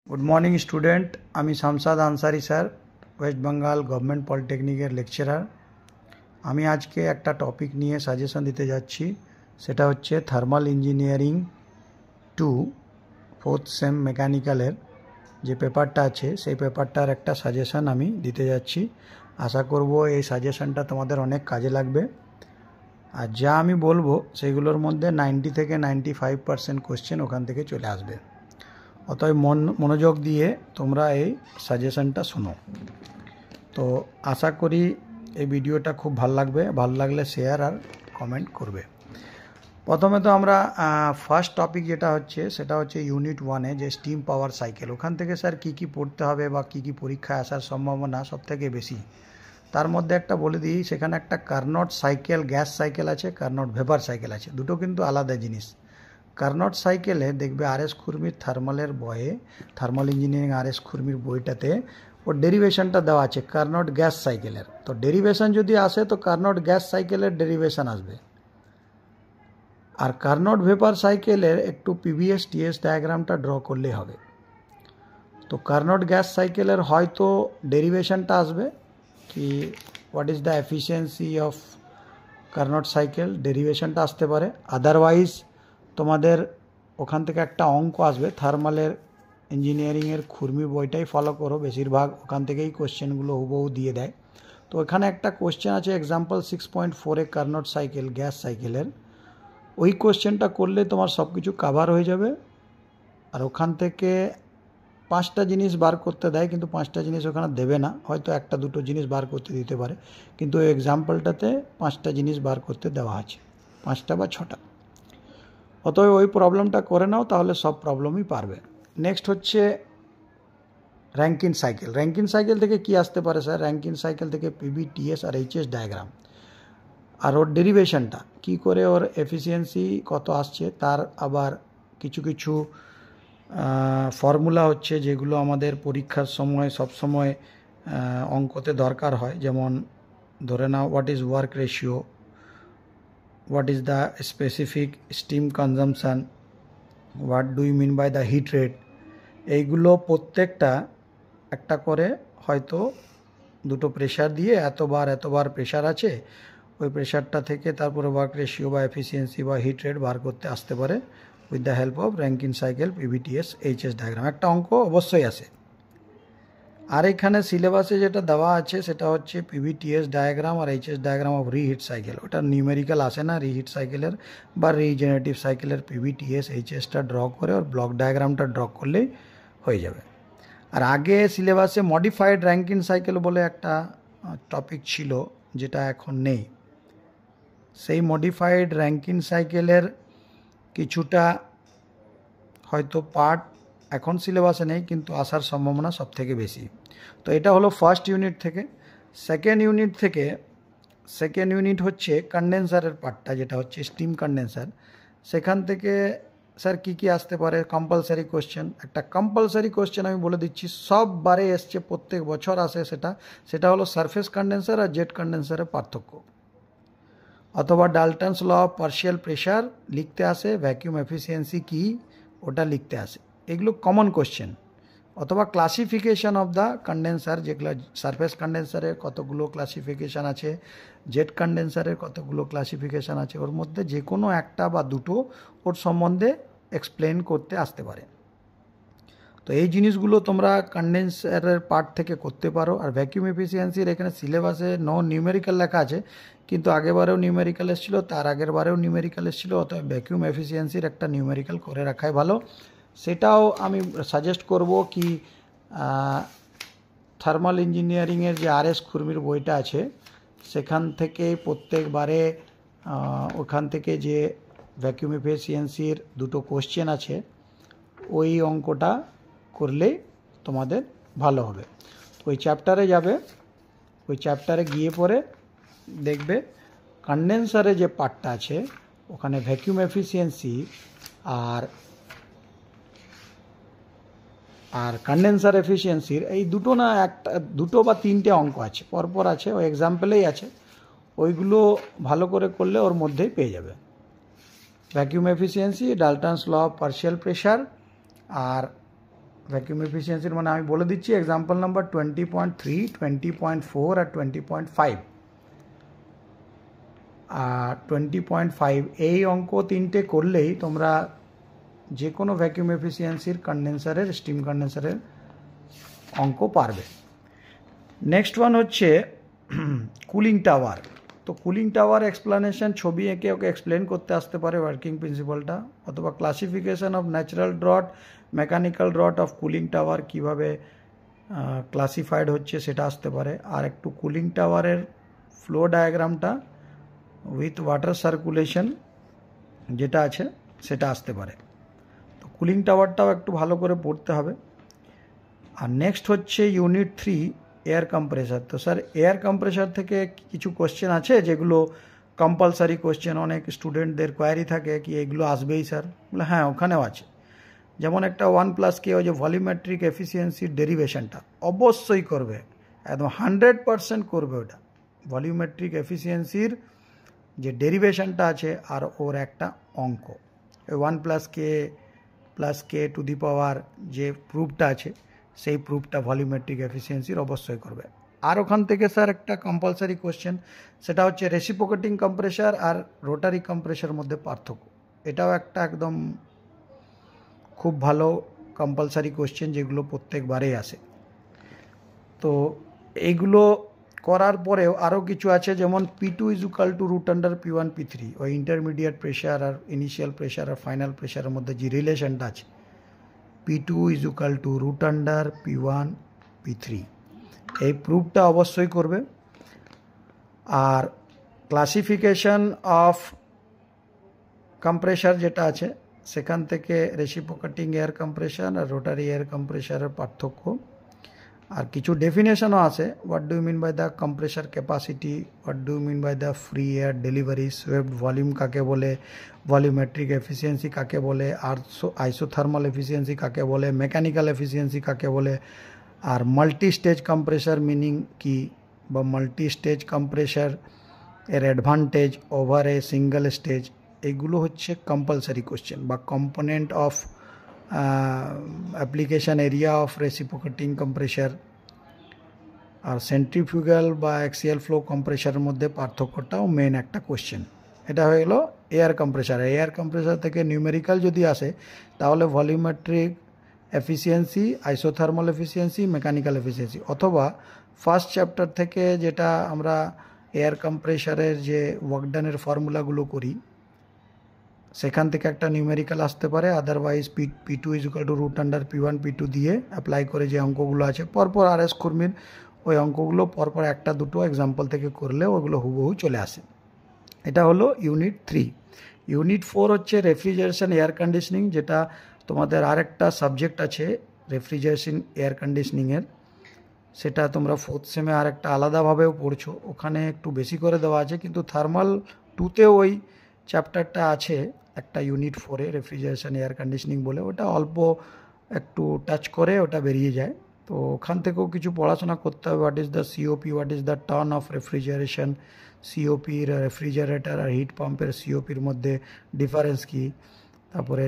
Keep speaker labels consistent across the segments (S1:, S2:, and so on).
S1: Good morning student आमी शामसाद Ansari sir waste Bengal government पॉलिटेक्निकेर लेक्चारार। आमी आज के एक टपिक निये सजेशन दीते जाच्छी सेटा होच्छे थार्माल इंजिनियारिंग 2 फोर्थ सेम मेकानिकलेर जे पेपारटा आछे सेई पेपारटार एकटा सजेशन आमी दीते जाच्छी। आशा करब এই সাজেশনটা তোমাদের অনেক কাজে লাগবে। আর যা আমি বলবো সেগুলোর মধ্যে 90 থেকে 95% কোশ্চেন ওখান থেকে চলে আসবে। অতএব মনোযোগ দিয়ে তোমরা এই সাজেশনটা শোনো। তো আশা করি এই ভিডিওটা খুব ভালো লাগবে, ভালো লাগলে শেয়ার আর কমেন্ট করবে। প্রথমে তো আমরা ফার্স্ট টপিক যেটা হচ্ছে সেটা হচ্ছে ইউনিট 1-এ যে স্টিম পাওয়ার সাইকেল, ওখান থেকে স্যার কী কী পড়তে হবে বা কী কী পরীক্ষায় আসার সম্ভাবনা সবথেকে বেশি তার মধ্যে একটা বলে দিই। সেখানে একটা কার্নট সাইকেল গ্যাস সাইকেল আছে, কার্নট ভেপার সাইকেল আছে, দুটো কিন্তু আলাদা জিনিস। কার্নট সাইকেলে দেখবে আর.এস. খুরমির থার্মালের বইয়ে, থার্মাল ইঞ্জিনিয়ারিং আর.এস. খুরমির বইটাতে ওর ডেরিভেশনটা দেওয়া আছে কার্নট গ্যাস সাইকেলের। তো ডেরিভেশন যদি আসে তো কার্নট গ্যাস সাইকেলের ডেরিভেশন আসবে। আর কার্নট ভেপার সাইকেলের একটু পিভিএস টিএস ডায়াগ্রামটা ড্র করলেই হবে। তো কার্নট গ্যাস সাইকেলের হয়তো ডেরিভেশনটা আসবে কি what is the efficiency of Carnot cycle, ডেরিভেশনটা আসতে পারে। আদারওয়াইজ তোমাদের ওখান থেকে একটা অঙ্ক আসবে, থার্মালের ইঞ্জিনিয়ারিংয়ের খুরমি বইটাই ফলো করো, বেশিরভাগ ওখান থেকেই কোশ্চেনগুলো হুবহু দিয়ে দেয়। তো এখানে একটা কোশ্চেন আছে এক্সাম্পল 6.4-এ কার্নট সাইকেল গ্যাস সাইকেলের, ওই কোশ্চেনটা করলে তোমার সব কিছু কাভার হয়ে যাবে। আর ওখান থেকে 5টা জিনিস বার করতে দেয়, কিন্তু 5টা জিনিস ওখানে দেবে না, হয়তো একটা দুটো জিনিস বার করতে দিতে পারে, কিন্তু ওই এক্সাম্পলটাতে 5টা জিনিস বার করতে দেওয়া আছে, 5টা বা 6টা। অতএব ওই প্রবলেমটা করে নাও, তাহলে সব প্রবলেমই পারবে। নেক্সট হচ্ছে র্যাঙ্কিন সাইকেল। র্যাঙ্কিন সাইকেল থেকে কি আসতে পারে স্যার? র্যাঙ্কিন সাইকেল থেকে পিভি টিএস আর এইচএস ডায়াগ্রাম, আর ওর ডেরিভেশনটা কি করে, ওর এফিসিয়েন্সি কত আসছে, তার আবার কিছু কিছু ফর্মুলা হচ্ছে যেগুলো আমাদের পরীক্ষার সময় সবসময় অঙ্কতে দরকার হয়। যেমন ধরে now what is work ratio, what is the specific steam consumption, what do you mean by the heat rate, এইগুলো প্রত্যেকটা একটা করে হয়তো দুটো প্রেশার দিয়ে এতবার প্রেশার আছে, ওই প্রেশারটা থেকে তারপরে ওয়ার্ক রেশিও বা এফিসিয়েন্সি বা হিট রেট বার করতে আসতে পারে with the help of Rankine cycle PVTS HS diagram. একটা অঙ্ক অবশ্যই আসে। আর এখানে সিলেবাসে যেটা দেওয়া আছে সেটা হচ্ছে পিভিটিএস ডায়াগ্রাম আর HS diagram of reheat cycle. ওটা নিউমেরিক্যাল আসে না, রিহিট সাইকেলের বা রিজেনারেটিভ সাইকেলের পিভিটিএস এইচএসটা ড্র করে ওর ব্লক ডায়াগ্রামটা ড্র করলেই হয়ে যাবে। আর আগে সিলেবাসে মডিফাইড র্যাঙ্কিন সাইকেল বলে একটা টপিক ছিল যেটা এখন নেই। সেই মডিফাইড র্যাঙ্কিন সাইকেলের কিছুটা হয়তো পার্ট এখন সিলেবাসে নেই, কিন্তু আসার সম্ভাবনা সব থেকে বেশি। তো এটা হলো ফার্স্ট ইউনিট থেকে। সেকেন্ড ইউনিট হচ্ছে কন্ডেন্সারের পার্টটা, যেটা হচ্ছে স্টিম কন্ডেন্সার। সেখান থেকে স্যার কী কী আসতে পারে? কম্পালসারি কোশ্চেন, একটা কম্পালসারি কোশ্চেন আমি বলে দিচ্ছি, সব বারে এসছে, প্রত্যেক বছর আসে, সেটা হলো সারফেস কন্ডেন্সার আর জেট কন্ডেন্সারের পার্থক্য। অথবা ডাল্টনস ল অফ পার্শিয়াল প্রেশার লিখতে আসে, ভ্যাকিউম এফিসিয়েন্সি কী ওটা লিখতে আসে, এগুলো কমন কোশ্চেন। অথবা ক্লাসিফিকেশন অফ দ্য কন্ডেন্সার, যেগুলো সারফেস কন্ডেন্সারের কতগুলো ক্লাসিফিকেশান আছে, জেট কন্ডেন্সারের কতগুলো ক্লাসিফিকেশান আছে, ওর মধ্যে যে কোনো একটা বা দুটো ওর সম্বন্ধে এক্সপ্লেন করতে আসতে পারে। তো এই জিনিসগুলো তোমরা কন্ডেন্সারের পার্ট থেকে করতে পারো। আর ভ্যাকিউম এফিসিয়েন্সির এখানে সিলেবাসে নিউমেরিক্যাল লেখা আছে, কিন্তু আগেরবারেও নিউমেরিক্যাল এসেছিলো, তার আগের বারেও নিউমেরিক্যাল এসেছিলো, অতএব ভ্যাকিউম এফিসিয়েন্সির একটা নিউমেরিক্যাল করে রাখাই ভালো। সেটাও আমি সাজেস্ট করব কি থার্মাল ইঞ্জিনিয়ারিংয়ের যে আর.এস. খুরমির বইটা আছে সেখান থেকে প্রত্যেকবারে ওখান থেকে যে ভ্যাকিউম এফিসিয়েন্সির দুটো কোশ্চেন আছে ওই অঙ্কটা করলেই তোমাদের ভালো হবে। ওই চ্যাপ্টারে যাবে, ওই চ্যাপ্টারে গিয়ে পরে দেখবে কন্ডেন্সারে যে পার্টটা আছে ওখানে ভ্যাকিউম এফিসিয়েন্সি আর কন্ডেন্সার এফিসিয়েন্সির এই দুটো বা তিনটে অঙ্ক আছে, পরপর আছে, ওই এক্সাম্পলেই আছে, ওইগুলো ভালো করে করলে ওর মধ্যেই পেয়ে যাবে। Vacuum efficiency, Dalton's law of partial pressure আর ভ্যাকুয়াম এফিসিয়েন্সির মানে আমি বলে দিচ্ছি এক্সাম্পল নাম্বার 20.3, 20.4 আর 20.5 আর 20.5 এই অঙ্ক তিনটে করলেই তোমরা যে কোনো ভ্যাকুয়াম এফিসিয়েন্সির কন্ডেন্সারের স্টিম কন্ডেন্সারের অঙ্ক পারবে। নেক্সট ওয়ান হচ্ছে কুলিং টাওয়ার। তো কুলিং টাওয়ার এক্সপ্লেনেশন ছবি এঁকে ওকে এক্সপ্লেন করতে আসতে পারে ওয়ার্কিং প্রিন্সিপালটা, অথবা classification of natural drought, mechanical drought of cooling tower কীভাবে ক্লাসিফাইড হচ্ছে সেটা আসতে পারে। আর একটু কুলিং টাওয়ারের ফ্লো ডায়াগ্রামটা উইথ ওয়াটার সার্কুলেশন যেটা আছে সেটা আসতে পারে। তো কুলিং টাওয়ারটাও একটু ভালো করে পড়তে হবে। আর নেক্সট হচ্ছে ইউনিট 3 এয়ার কম্প্রেসার। তো স্যার এয়ার কম্প্রেসার থেকে কিছু কোশ্চেন আছে যেগুলো কম্পালসারি কোশ্চেন, অনেক স্টুডেন্টদের কোয়ারি থাকে কি এগুলো আসবেই স্যার, বলে হ্যাঁ ওখানেও আছে। যেমন একটা 1+k ওই যে ভলিউমেট্রিক এফিসিয়েন্সির ডেরিভেশনটা অবশ্যই করবে, একদম 100% করবে ওটা। ভলিউমেট্রিক এফিসিয়েন্সির যে ডেরিভেশনটা আছে আর ওর একটা অঙ্ক, ওই 1+k টু দি পাওয়ার যে প্রুফটা আছে সেই প্রুফটা ভলিউমেট্রিক এফিসিয়েন্সির অবশ্যই করবে। আর ওখান থেকে স্যার একটা কম্পালসারি কোশ্চেন, সেটা হচ্ছে রেসিপ্রোকেটিং কম্প্রেসার আর রোটারি কম্প্রেসার মধ্যে পার্থক্য। এটাও একটা একদম খুব ভালো কম্পালসারি কোশ্চেন যেগুলো প্রত্যেকবারেই আসে। তো এইগুলো করার পরেও আরও কিছু আছে, যেমন P2 = √under P1 P3, ওই ইন্টারমিডিয়েট প্রেশার আর ইনিশিয়াল প্রেশার আর ফাইনাল প্রেশারের মধ্যে যে রিলেশনটা আছে, P2 = √under P1 P3, এই প্রুফটা অবশ্যই করবে। আর ক্লাসিফিকেশন অফ কম্প্রেসার যেটা আছে সেখান থেকে রেসিপ্রোকেটিং এয়ার কম্প্রেশন আর রোটারি এয়ার কম্প্রেসারের পার্থক্য, আর কিছু ডেফিনেশনও আছে। What do you mean by the compressor capacity, what do you mean by the free air delivery, swept volume কাকে বলে, ভলিউমেট্রিক এফিসিয়েন্সি কাকে বলে, আর আইসোথার্মাল এফিসিয়েন্সি কাকে বলে, মেকানিক্যাল এফিসিয়েন্সি কাকে বলে, আর মাল্টি স্টেজ কম্প্রেসার মিনিং কি, বা মাল্টি স্টেজ কম্প্রেসার এর advantage over a single stage, এগুলো হচ্ছে কম্পালসারি কোশ্চেন বা component of application area of reciprocating compressor. আর সেন্ট্রিফিউগাল বা অ্যাক্সিয়াল ফ্লো কম্প্রেসারের মধ্যে পার্থক্যটাও মেন একটা কোশ্চেন। এটা হয়ে গেল এয়ার কম্প্রেসার। এয়ার কম্প্রেসার থেকে নিউমেরিক্যাল যদি আসে তাহলে volumetric efficiency, isothermal efficiency, mechanical efficiency, অথবা ফার্স্ট চ্যাপ্টার থেকে যেটা আমরা এয়ার কম্প্রেসারের যে ওয়ার্কডানের ফর্মুলাগুলো করি সেখান থেকে একটা নিউমেরিক্যাল আসতে পারে। Otherwise P2 = √under P1 P2 দিয়ে অ্যাপ্লাই করে যে অঙ্কগুলো আছে পরপর RS খুরমির ওই অঙ্কগুলো পরপর একটা দুটো এক্সাম্পল থেকে করলে ওগুলো হুবহু চলে আসে। এটা হলো ইউনিট 3। ইউনিট 4 হচ্ছে রেফ্রিজারেশন এয়ার কন্ডিশনিং, যেটা তোমাদের আরেকটা সাবজেক্ট আছে রেফ্রিজারেশন এয়ার কন্ডিশনিংয়ের, সেটা তোমরা 4th সেমে আর একটা আলাদাভাবেও পড়ছো, ওখানে একটু বেশি করে দেওয়া আছে। কিন্তু থার্মাল 2তেও ওই চ্যাপ্টারটা আছে একটা ইউনিট 4-এ রেফ্রিজারেশন এয়ার কন্ডিশনিং বলে, ওটা অল্প একটু টাচ করে ওটা বেরিয়ে যায়। তো ওখান থেকেও কিছু পড়াশোনা করতে হবে। What is the COP, what is the turn of refrigeration, সিওপির রেফ্রিজারেটর আর হিট পাম্পের সিওপির মধ্যে ডিফারেন্স কী, তারপরে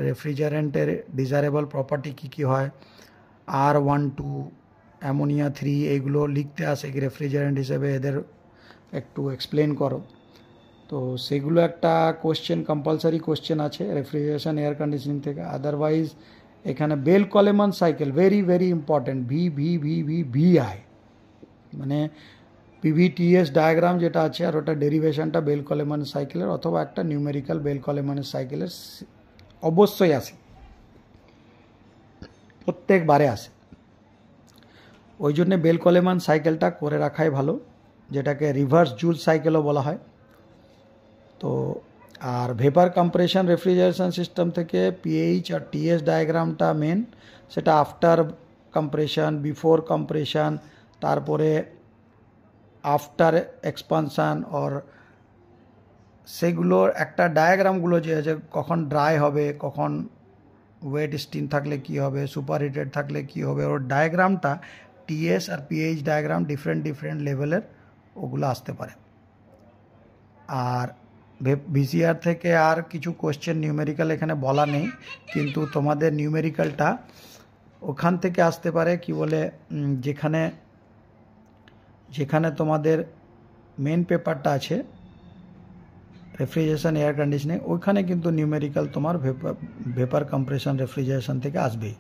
S1: রেফ্রিজারেন্টের ডিজারেবল প্রপার্টি কী কী হয়, R12 অ্যামোনিয়া 3 এইগুলো লিখতে আসে কি রেফ্রিজারেন্ট হিসেবে, এদের একটু এক্সপ্লেন করো। তো সেগুলো একটা কোশ্চেন, কম্পালসারি কোশ্চেন আছে রেফ্রিজারেশন এয়ার কন্ডিশনিং থেকে। আদারওয়াইজ এখানে Bell Coleman cycle very very important, VI মানে PVTS ডায়াগ্রাম যেটা আছে, আর ওটা ডেরিভেশনটা বেল কলেমান সাইকেলের অথবা একটা নিউমেরিক্যাল বেল কলেমানের সাইকেলের অবশ্যই আসে, প্রত্যেকবারে আসে। ওই জন্যে বেল কলেমান সাইকেলটা করে রাখাই ভালো, যেটাকে রিভার্স জুল সাইকেলও বলা হয়। তো আর ভেপার কম্প্রেশন রেফ্রিজারেশন সিস্টেম থেকে PH আর TS ডায়াগ্রামটা মেন, সেটা আফটার কম্প্রেশন, বিফোর কম্প্রেশন, তারপরে আফটার এক্সপানশান, আর সেগুলোর একটা ডায়াগ্রামগুলো যে আছে, কখন ড্রাই হবে, কখন ওয়েট স্টিম থাকলে কি হবে, সুপার হিটেড থাকলে কি হবে, ওর ডায়াগ্রামটা TS আর PH ডায়াগ্রাম ডিফারেন্ট লেভেলের ওগুলো আসতে পারে। আর VCR থেকে আর কিছু কোশ্চেন নিউমেরিক্যাল এখানে বলা নেই, কিন্তু তোমাদের নিউমেরিক্যালটা ওখান থেকে আসতে পারে কি বলে যেখানে যেখানে তোমাদের মেন পেপারটা আছে রেফ্রিজারেশন এয়ার কন্ডিশনিং, ওইখানে কিন্তু নিউমেরিক্যাল তোমার ভেপার কম্প্রেশন রেফ্রিজারেশন থেকে আসবেই।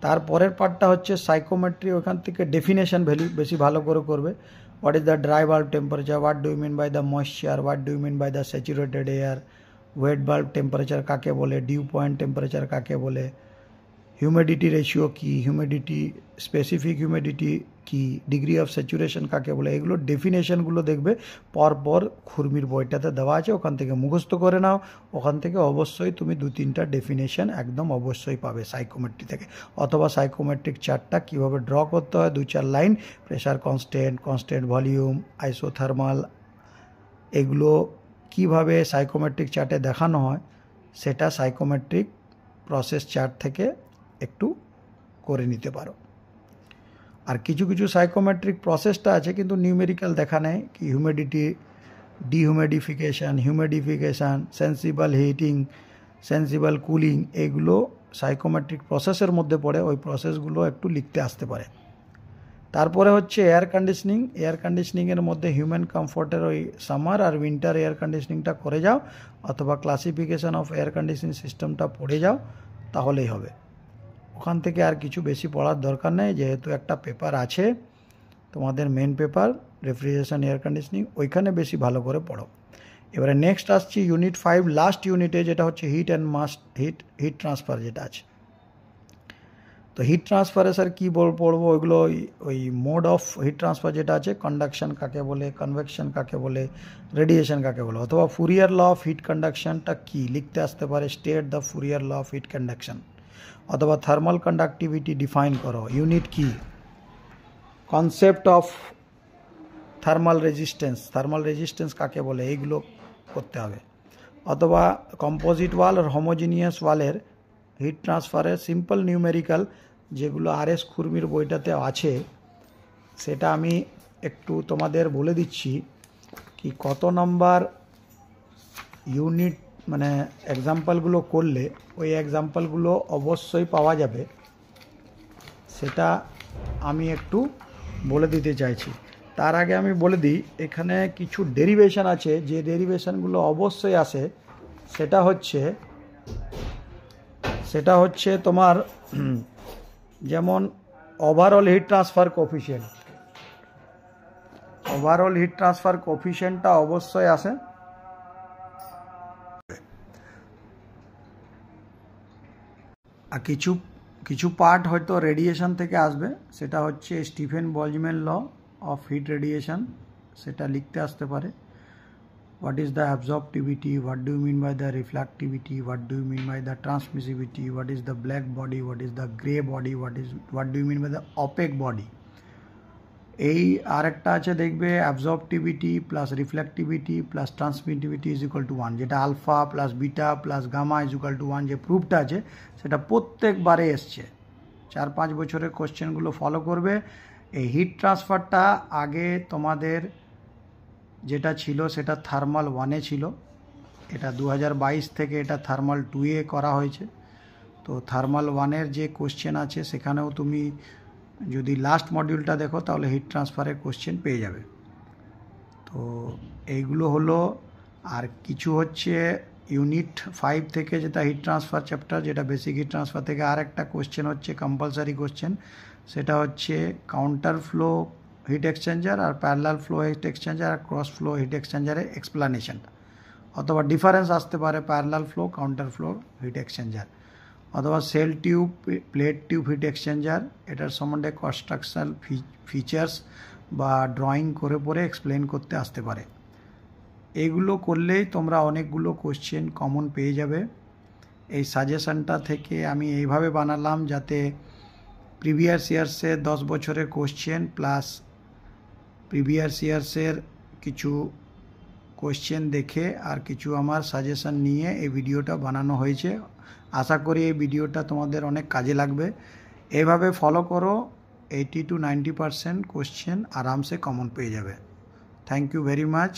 S1: তারপরের পার্টটা হচ্ছে সাইকোমেট্রি, ওখান থেকে ডেফিনেশন ভ্যালু বেশি ভালো করে করবে। What is the dry bulb temperature, what do you mean by the moisture, what do you mean by the saturated air, wet bulb temperature কাকে বলে, ডিউ পয়েন্ট টেম্পারেচার কাকে বলে, হিউমিডিটি রেশিও কি, humidity specific humidity কি, degree of saturation কাকে বলে, এগুলো ডেফিনেশনগুলো দেখবে পরপর খুরমির বইটাতে দেওয়া আছে, ওখান থেকে মুখস্থ করে নাও। ওখান থেকে অবশ্যই তুমি 2-3টা ডেফিনেশন একদম অবশ্যই পাবে সাইকোমেট্রি থেকে, অথবা সাইকোমেট্রিক চার্টটা কীভাবে ড্র করতে হয় 2-4 line, pressure constant, constant volume, isothermal, এগুলো কিভাবে সাইকোমেট্রিক চার্টে দেখানো হয় সেটা সাইকোমেট্রিক প্রসেস চার্ট থেকে একটু করে নিতে পারো। আর কিছু কিছু সাইকোমেট্রিক প্রসেসটা আছে কিন্তু নিউমেরিক্যাল দেখা নেয়, কি humidity, humidification, sensible heating, sensible cooling, এগুলো সাইকোমেট্রিক প্রসেসের মধ্যে পড়ে, ওই প্রসেসগুলো একটু লিখতে আসতে পারে। তারপরে হচ্ছে এয়ার কন্ডিশনিং, এয়ার কন্ডিশনিংয়ের মধ্যে হিউম্যান কমফোর্টের ওই সামার আর উইন্টার এয়ার কন্ডিশনিংটা করে যাও, অথবা ক্লাসিফিকেশন অফ এয়ার কন্ডিশনিং সিস্টেমটা পড়ে যাও, তাহলেই হবে। ওখান থেকে আর কিছু বেশি পড়ার দরকার নেই, যেহেতু একটা পেপার আছে তোমাদের main paper refrigeration air conditioning, ওইখানে বেশি ভালো করে পড়ো। এবারে নেক্সট আসছি ইউনিট 5 লাস্ট ইউনিটে, যেটা হচ্ছে হিট ট্রান্সফার যেটা আছে। তো হিট ট্রান্সফারে স্যার কী পড়বো, ওইগুলো ওই মোড অফ হিট ট্রান্সফার যেটা আছে, কন্ডাকশন কাকে বলে, কনভেকশন কাকে বলে, রেডিয়েশন কাকে বলে, অথবা ফুরিয়ার ল অফ হিট কন্ডাকশনটা কী লিখতে আসতে পারে, state the Fourier law of heat conduction, অথবা থার্মাল কন্ডাক্টিভিটি ডিফাইন করো, ইউনিট কি, কনসেপ্ট অফ থার্মাল রেজিস্ট্যান্স কাকে বলে, এইগুলো করতে হবে। অথবা কম্পোজিট ওয়াল আর হোমোজিনিয়াস ওয়ালের হিট ট্রান্সফারের সিম্পল নিউমেরিক্যাল যেগুলো RS খুরমির বইটাতে আছে, সেটা আমি একটু তোমাদের বলে দিচ্ছি কি কত নম্বর ইউনিট, মানে এক্সাম্পলগুলো করলে ওই এক্সাম্পলগুলো অবশ্যই পাওয়া যাবে, সেটা আমি একটু বলে দিতে চাইছি। তার আগে আমি বলে দিই, এখানে কিছু ডেরিভেশন আছে, যে ডেরিভেশনগুলো অবশ্যই আসে সেটা হচ্ছে তোমার যেমন ওভারঅল হিট ট্রান্সফার কোফিশিয়েন্টটা অবশ্যই আসে। আর কিছু পার্ট হয়তো রেডিয়েশন থেকে আসবে, সেটা হচ্ছে Stefan Boltzmann law of heat radiation, সেটা লিখতে আসতে পারে। What is the absorptivity, what do you mean by the reflectivity, what do you mean by the transmissivity, what is the black body, what is the grey body, what do you mean by the opaque body. এই আরেকটা আছে দেখবে, absorptivity plus reflectivity plus transmittivity is equal to 1, যেটা alpha plus beta plus gamma is equal to 1 যে প্রুফটা আছে, সেটা প্রত্যেকবারে এসছে। 4-5 বছরের কোশ্চেনগুলো ফলো করবে। এই হিট ট্রান্সফারটা আগে তোমাদের যেটা ছিল সেটা থার্মাল 1-এ ছিল, এটা 2022 থেকে এটা থার্মাল 2-এ করা হয়েছে। তো থার্মাল 1-এর যে কোশ্চেন আছে সেখানেও তুমি যদি লাস্ট মডিউলটা দেখো তাহলে হিট ট্রান্সফারের কোশ্চেন পেয়ে যাবে। তো এইগুলো হলো। আর কিছু হচ্ছে ইউনিট 5 থেকে যেটা হিট ট্রান্সফার চ্যাপ্টার, যেটা বেসিক হিট ট্রান্সফার থেকে আর একটা কোশ্চেন হচ্ছে কম্পালসারি কোশ্চেন, সেটা হচ্ছে কাউন্টার ফ্লো হিট এক্সচেঞ্জার আর প্যারালাল ফ্লো হিট এক্সচেঞ্জার আর ক্রস ফ্লো হিট এক্সচেঞ্জারের এক্সপ্লানেশনটা, অথবা ডিফারেন্স আসতে পারে parallel flow counter flow heat exchanger, অথবা shell tube plate tube heat exchanger, এটার সম্বন্ধে কনস্ট্রাকশনাল ফিচার্স বা ড্রয়িং করে পরে এক্সপ্লেন করতে আসতে পারে। এগুলো করলেই তোমরা অনেকগুলো কোশ্চেন কমন পেয়ে যাবে। এই সাজেশনটা থেকে আমি এইভাবে বানালাম যাতে প্রিভিয়াস ইয়ার্সের 10 বছরের কোশ্চেন প্লাস প্রিভিয়াস ইয়ার্সের কিছু কোশ্চেন দেখে আর কিছু আমার সাজেশন নিয়ে এই ভিডিওটা বানানো হয়েছে। আশা করি এই ভিডিওটা তোমাদের অনেক কাজে লাগবে। এইভাবে ফলো করো, 80 to 90% কোশ্চেন আরামসে কমন পেয়ে যাবে। Thank you very much.